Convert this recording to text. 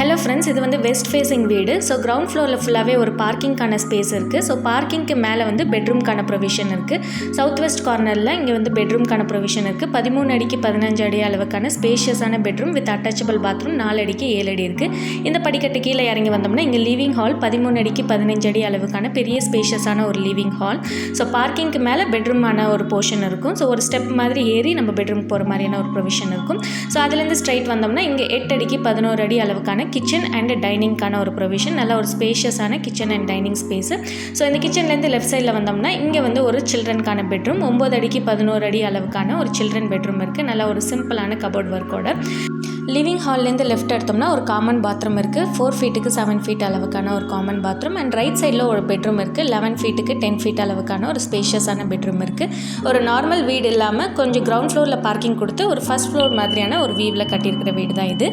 Hello friends, இது வந்து west facing வீடு. ஸோ கிரவுண்ட் ஃப்ளோரில் ஃபுல்லாகவே ஒரு பார்க்கிங்கான ஸ்பேஸ் இருக்குது. ஸோ பார்க்கிங்க்கு மேலே வந்து பெட்ரூம்க்கான ப்ரொவிஷன் இருக்குது. சவுத் வெஸ்ட் கார்னரில் இங்கே வந்து பெட்ரூம்க்கான ப்ரொவிஷன் இருக்குது. 13 அடிக்கு 15 அடி அளவுக்கான ஸ்பேஷியஸான பெட்ரூம் வித் அட்டாச்சபிள் பாத்ரூம் 4 அடிக்கு 7 அடி இருக்குது. இந்த படிக்கட்டு கீழே இறங்கி வந்தோம்னா இங்கே லிவிங் ஹால் 13 அடிக்கு 15 அடி அளவுக்கான பெரிய ஸ்பேஷியஸான ஒரு லிவிங் ஹால். ஸோ பார்க்கிங்க்கு மேலே பெட்ரூமான ஒரு போர்ஷன் இருக்கும். ஸோ ஒரு ஸ்டெப் மாதிரி ஏறி நம்ம பெட்ரூம் போகிற மாதிரியான ஒரு ப்ரொவிஷன் இருக்கும். ஸோ அதுலேருந்து ஸ்ட்ரைட் வந்தோம்னா இங்கே 8 அடிக்கு 11 அடி அளவுக்கான கிச்சன் அண்ட் டைனிங்கான ஒரு ப்ரொவிஷன். நல்ல ஒரு ஸ்பேஷியஸான kitchen and dining space. So இந்த கிச்சன்லேருந்து லெஃப்ட் சைடில் வந்தோம்னா இங்கே வந்து ஒரு சில்ட்ரனுக்கான பெட்ரூம் 9 அடிக்கு 11 அடி அளவுக்கான ஒரு சில்ட்ரன் பெட்ரூம் இருக்குது. நல்ல ஒரு சிம்பிளான கபோர்ட் ஒர்க்கோட. லிவிங் ஹால்லேருந்து லெஃப்ட் எடுத்தோம்னா ஒரு காமன் பாத்ரூம் இருக்குது. 4 ஃபீட்டுக்கு 7 ஃபீட் அளவுக்கான ஒரு காமன் பாத்ரூம். அண்ட் ரைட் சைடில் ஒரு பெட்ரூம் இருக்குது. 11 ஃபீட்டுக்கு 10 ஃபீட் அளவுக்கான ஒரு ஸ்பேஷியஸான பெட்ரூம் இருக்குது. ஒரு நார்மல் வீடு இல்லாமல் கொஞ்சம் கிரவுண்ட் ஃப்ளோரில் பார்க்கிங் கொடுத்து ஒரு ஃபர்ஸ்ட் ஃப்ளோர் மாதிரியான ஒரு வியூவில் கட்டியிருக்கிற வீடு தான் இது.